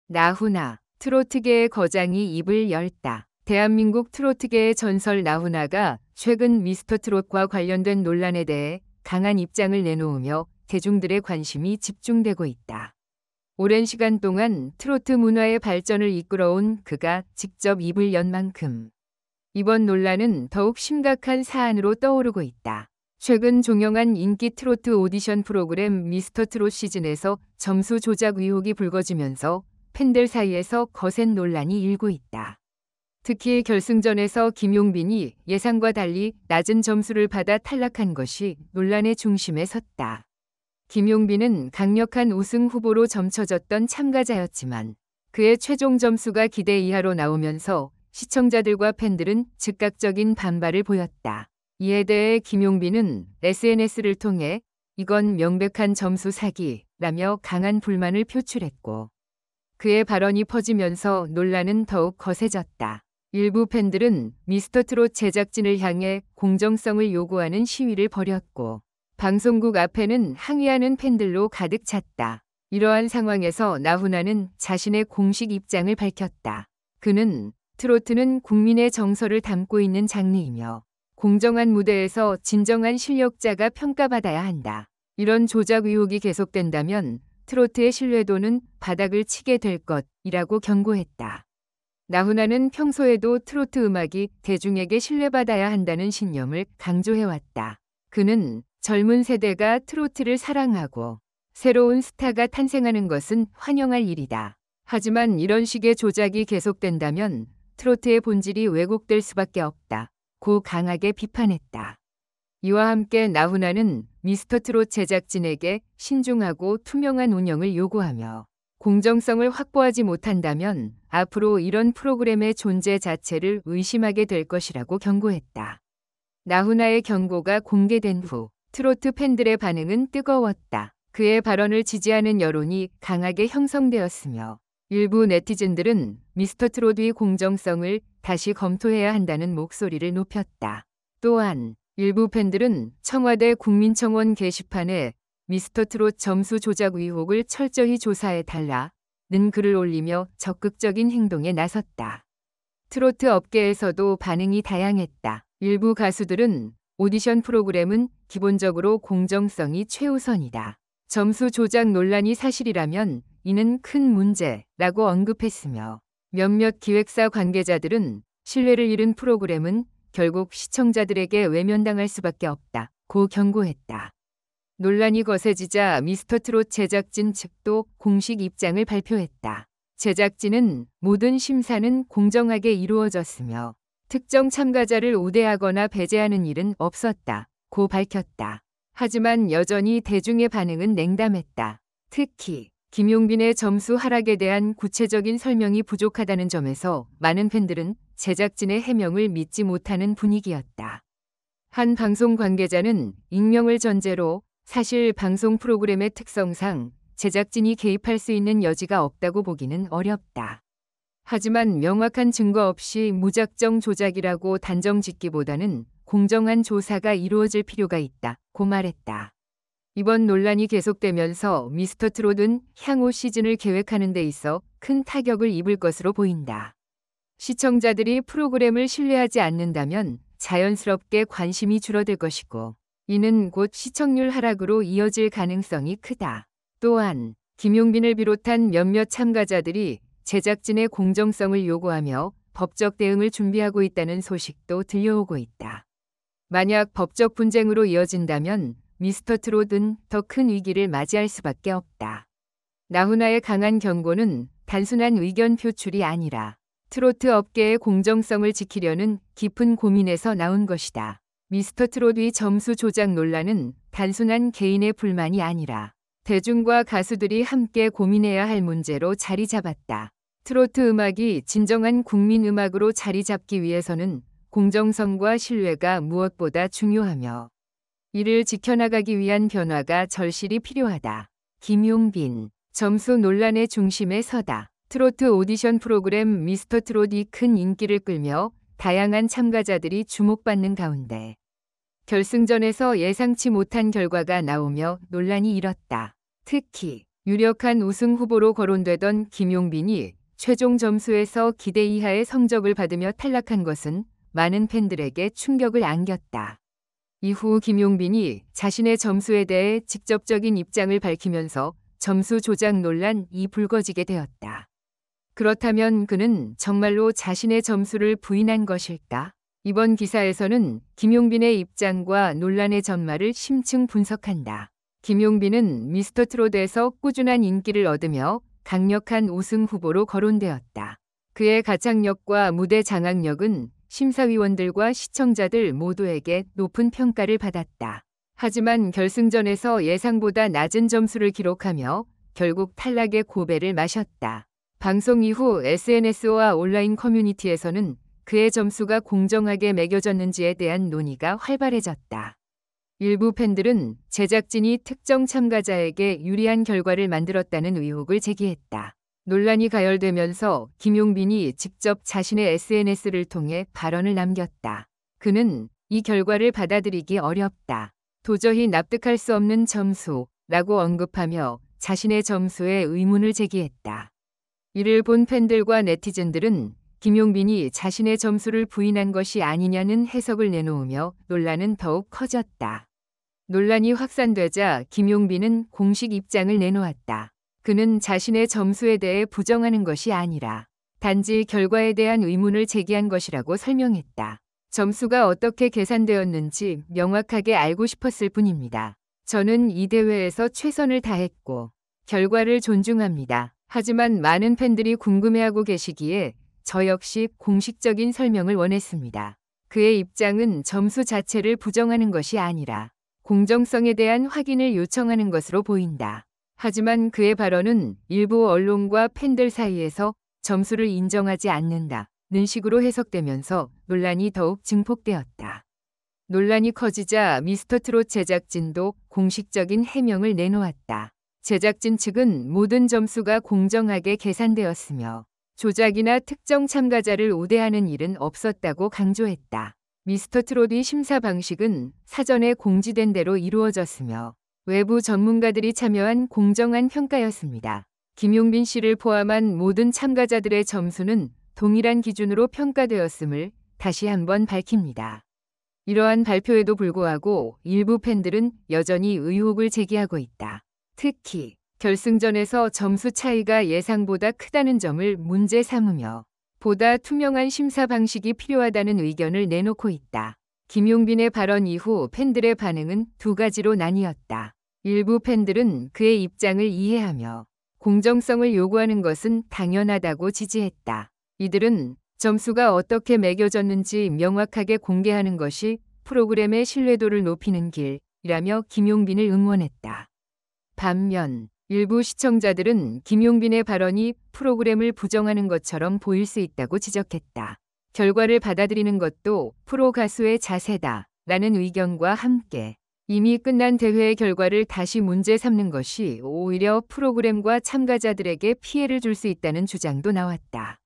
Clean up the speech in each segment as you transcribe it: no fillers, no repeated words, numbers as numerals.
나훈아, 트로트계의 거장이 입을 열다. 대한민국 트로트계의 전설 나훈아가 최근 미스터트롯과 관련된 논란에 대해 강한 입장을 내놓으며 대중들의 관심이 집중되고 있다. 오랜 시간 동안 트로트 문화의 발전을 이끌어온 그가 직접 입을 연 만큼 이번 논란은 더욱 심각한 사안으로 떠오르고 있다. 최근 종영한 인기 트로트 오디션 프로그램 미스터트롯 시즌에서 점수 조작 의혹이 불거지면서 팬들 사이에서 거센 논란이 일고 있다. 특히 결승전에서 김용빈이 예상과 달리 낮은 점수를 받아 탈락한 것이 논란의 중심에 섰다. 김용빈은 강력한 우승 후보로 점쳐졌던 참가자였지만 그의 최종 점수가 기대 이하로 나오면서 시청자들과 팬들은 즉각적인 반발을 보였다. 이에 대해 김용빈은 SNS를 통해 "이건 명백한 점수 사기라며 강한 불만을 표출했고 그의 발언이 퍼지면서 논란은 더욱 거세졌다. 일부 팬들은 미스터트롯 제작진을 향해 공정성을 요구하는 시위를 벌였고 방송국 앞에는 항의하는 팬들로 가득 찼다. 이러한 상황에서 나훈아는 자신의 공식 입장을 밝혔다. 그는 트로트는 국민의 정서를 담고 있는 장르이며 공정한 무대에서 진정한 실력자가 평가받아야 한다. 이런 조작 의혹이 계속된다면 트로트의 신뢰도는 바닥을 치게 될 것이라고 경고했다. 나훈아는 평소에도 트로트 음악이 대중에게 신뢰받아야 한다는 신념을 강조해왔다. 그는 젊은 세대가 트로트를 사랑하고 새로운 스타가 탄생하는 것은 환영할 일이다. 하지만 이런 식의 조작이 계속된다면 트로트의 본질이 왜곡될 수밖에 없다고 강하게 비판했다. 이와 함께 나훈아는 미스터트롯 제작진에게 신중하고 투명한 운영을 요구하며 공정성을 확보하지 못한다면 앞으로 이런 프로그램의 존재 자체를 의심하게 될 것이라고 경고했다. 나훈아의 경고가 공개된 후 트로트 팬들의 반응은 뜨거웠다. 그의 발언을 지지하는 여론이 강하게 형성되었으며 일부 네티즌들은 미스터트롯의 공정성을 다시 검토해야 한다는 목소리를 높였다. 또한 일부 팬들은 청와대 국민청원 게시판에 미스터트롯 점수 조작 의혹을 철저히 조사해달라는 글을 올리며 적극적인 행동에 나섰다. 트로트 업계에서도 반응이 다양했다. 일부 가수들은 오디션 프로그램은 기본적으로 공정성이 최우선이다. 점수 조작 논란이 사실이라면 이는 큰 문제라고 언급했으며 몇몇 기획사 관계자들은 신뢰를 잃은 프로그램은 결국 시청자들에게 외면당할 수밖에 없다고 경고했다. 논란이 거세지자 미스터트롯 제작진 측도 공식 입장을 발표했다. 제작진은 모든 심사는 공정하게 이루어졌으며 특정 참가자를 우대하거나 배제하는 일은 없었다고 밝혔다. 하지만 여전히 대중의 반응은 냉담했다. 특히 김용빈의 점수 하락에 대한 구체적인 설명이 부족하다는 점에서 많은 팬들은 제작진의 해명을 믿지 못하는 분위기였다. 한 방송 관계자는 익명을 전제로 사실 방송 프로그램의 특성상 제작진이 개입할 수 있는 여지가 없다고 보기는 어렵다. 하지만 명확한 증거 없이 무작정 조작이라고 단정 짓기보다는 공정한 조사가 이루어질 필요가 있다고 말했다. 이번 논란이 계속되면서 미스터트롯은 향후 시즌을 계획하는 데 있어 큰 타격을 입을 것으로 보인다. 시청자들이 프로그램을 신뢰하지 않는다면 자연스럽게 관심이 줄어들 것이고 이는 곧 시청률 하락으로 이어질 가능성이 크다. 또한 김용빈을 비롯한 몇몇 참가자들이 제작진의 공정성을 요구하며 법적 대응을 준비하고 있다는 소식도 들려오고 있다. 만약 법적 분쟁으로 이어진다면 미스터트롯은 더 큰 위기를 맞이할 수밖에 없다. 나훈아의 강한 경고는 단순한 의견 표출이 아니라 트로트 업계의 공정성을 지키려는 깊은 고민에서 나온 것이다. 미스터트롯의 점수 조작 논란은 단순한 개인의 불만이 아니라 대중과 가수들이 함께 고민해야 할 문제로 자리 잡았다. 트로트 음악이 진정한 국민 음악으로 자리 잡기 위해서는 공정성과 신뢰가 무엇보다 중요하며 이를 지켜나가기 위한 변화가 절실히 필요하다. 김용빈, 점수 논란의 중심에 서다. 트로트 오디션 프로그램 미스터트롯이 큰 인기를 끌며 다양한 참가자들이 주목받는 가운데 결승전에서 예상치 못한 결과가 나오며 논란이 일었다. 특히 유력한 우승 후보로 거론되던 김용빈이 최종 점수에서 기대 이하의 성적을 받으며 탈락한 것은 많은 팬들에게 충격을 안겼다. 이후 김용빈이 자신의 점수에 대해 직접적인 입장을 밝히면서 점수 조작 논란이 불거지게 되었다. 그렇다면 그는 정말로 자신의 점수를 부인한 것일까? 이번 기사에서는 김용빈의 입장과 논란의 전말을 심층 분석한다. 김용빈은 미스터트롯에서 꾸준한 인기를 얻으며 강력한 우승 후보로 거론되었다. 그의 가창력과 무대 장악력은 심사위원들과 시청자들 모두에게 높은 평가를 받았다. 하지만 결승전에서 예상보다 낮은 점수를 기록하며 결국 탈락의 고배를 마셨다. 방송 이후 SNS와 온라인 커뮤니티에서는 그의 점수가 공정하게 매겨졌는지에 대한 논의가 활발해졌다. 일부 팬들은 제작진이 특정 참가자에게 유리한 결과를 만들었다는 의혹을 제기했다. 논란이 가열되면서 김용빈이 직접 자신의 SNS를 통해 발언을 남겼다. 그는 이 결과를 받아들이기 어렵다. 도저히 납득할 수 없는 점수라고 언급하며 자신의 점수에 의문을 제기했다. 이를 본 팬들과 네티즌들은 김용빈이 자신의 점수를 부인한 것이 아니냐는 해석을 내놓으며 논란은 더욱 커졌다. 논란이 확산되자 김용빈은 공식 입장을 내놓았다. 그는 자신의 점수에 대해 부정하는 것이 아니라 단지 결과에 대한 의문을 제기한 것이라고 설명했다. 점수가 어떻게 계산되었는지 명확하게 알고 싶었을 뿐입니다. 저는 이 대회에서 최선을 다했고 결과를 존중합니다. 하지만 많은 팬들이 궁금해하고 계시기에 저 역시 공식적인 설명을 원했습니다. 그의 입장은 점수 자체를 부정하는 것이 아니라 공정성에 대한 확인을 요청하는 것으로 보인다. 하지만 그의 발언은 일부 언론과 팬들 사이에서 점수를 인정하지 않는다는 식으로 해석되면서 논란이 더욱 증폭되었다. 논란이 커지자 미스터트롯 제작진도 공식적인 해명을 내놓았다. 제작진 측은 모든 점수가 공정하게 계산되었으며 조작이나 특정 참가자를 우대하는 일은 없었다고 강조했다. 미스터트롯의 심사 방식은 사전에 공지된 대로 이루어졌으며 외부 전문가들이 참여한 공정한 평가였습니다. 김용빈 씨를 포함한 모든 참가자들의 점수는 동일한 기준으로 평가되었음을 다시 한번 밝힙니다. 이러한 발표에도 불구하고 일부 팬들은 여전히 의혹을 제기하고 있다. 특히 결승전에서 점수 차이가 예상보다 크다는 점을 문제 삼으며 보다 투명한 심사 방식이 필요하다는 의견을 내놓고 있다. 김용빈의 발언 이후 팬들의 반응은 두 가지로 나뉘었다. 일부 팬들은 그의 입장을 이해하며 공정성을 요구하는 것은 당연하다고 지지했다. 이들은 점수가 어떻게 매겨졌는지 명확하게 공개하는 것이 프로그램의 신뢰도를 높이는 길이라며 김용빈을 응원했다. 반면 일부 시청자들은 김용빈의 발언이 프로그램을 부정하는 것처럼 보일 수 있다고 지적했다. 결과를 받아들이는 것도 프로 가수의 자세다라는 의견과 함께 이미 끝난 대회의 결과를 다시 문제 삼는 것이 오히려 프로그램과 참가자들에게 피해를 줄 수 있다는 주장도 나왔다.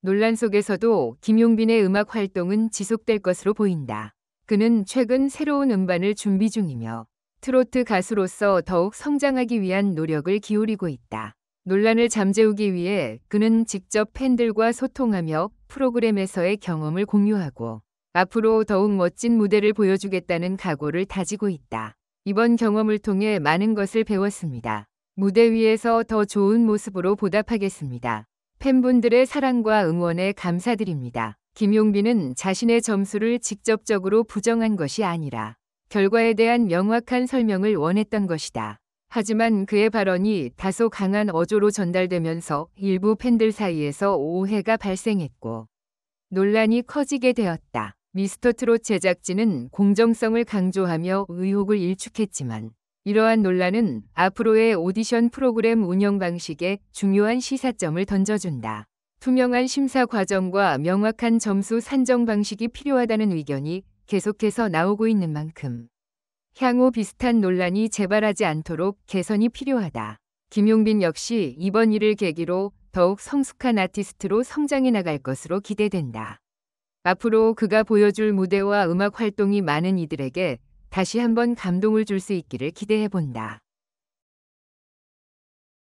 논란 속에서도 김용빈의 음악 활동은 지속될 것으로 보인다. 그는 최근 새로운 음반을 준비 중이며 트로트 가수로서 더욱 성장하기 위한 노력을 기울이고 있다. 논란을 잠재우기 위해 그는 직접 팬들과 소통하며 프로그램에서의 경험을 공유하고 앞으로 더욱 멋진 무대를 보여주겠다는 각오를 다지고 있다. 이번 경험을 통해 많은 것을 배웠습니다. 무대 위에서 더 좋은 모습으로 보답하겠습니다. 팬분들의 사랑과 응원에 감사드립니다. 김용빈은 자신의 점수를 직접적으로 부정한 것이 아니라 결과에 대한 명확한 설명을 원했던 것이다. 하지만 그의 발언이 다소 강한 어조로 전달되면서 일부 팬들 사이에서 오해가 발생했고 논란이 커지게 되었다. 미스터트롯 제작진은 공정성을 강조하며 의혹을 일축했지만 이러한 논란은 앞으로의 오디션 프로그램 운영 방식에 중요한 시사점을 던져준다. 투명한 심사 과정과 명확한 점수 산정 방식이 필요하다는 의견이 계속해서 나오고 있는 만큼 향후 비슷한 논란이 재발하지 않도록 개선이 필요하다. 김용빈 역시 이번 일을 계기로 더욱 성숙한 아티스트로 성장해 나갈 것으로 기대된다. 앞으로 그가 보여줄 무대와 음악 활동이 많은 이들에게 다시 한번 감동을 줄 수 있기를 기대해 본다.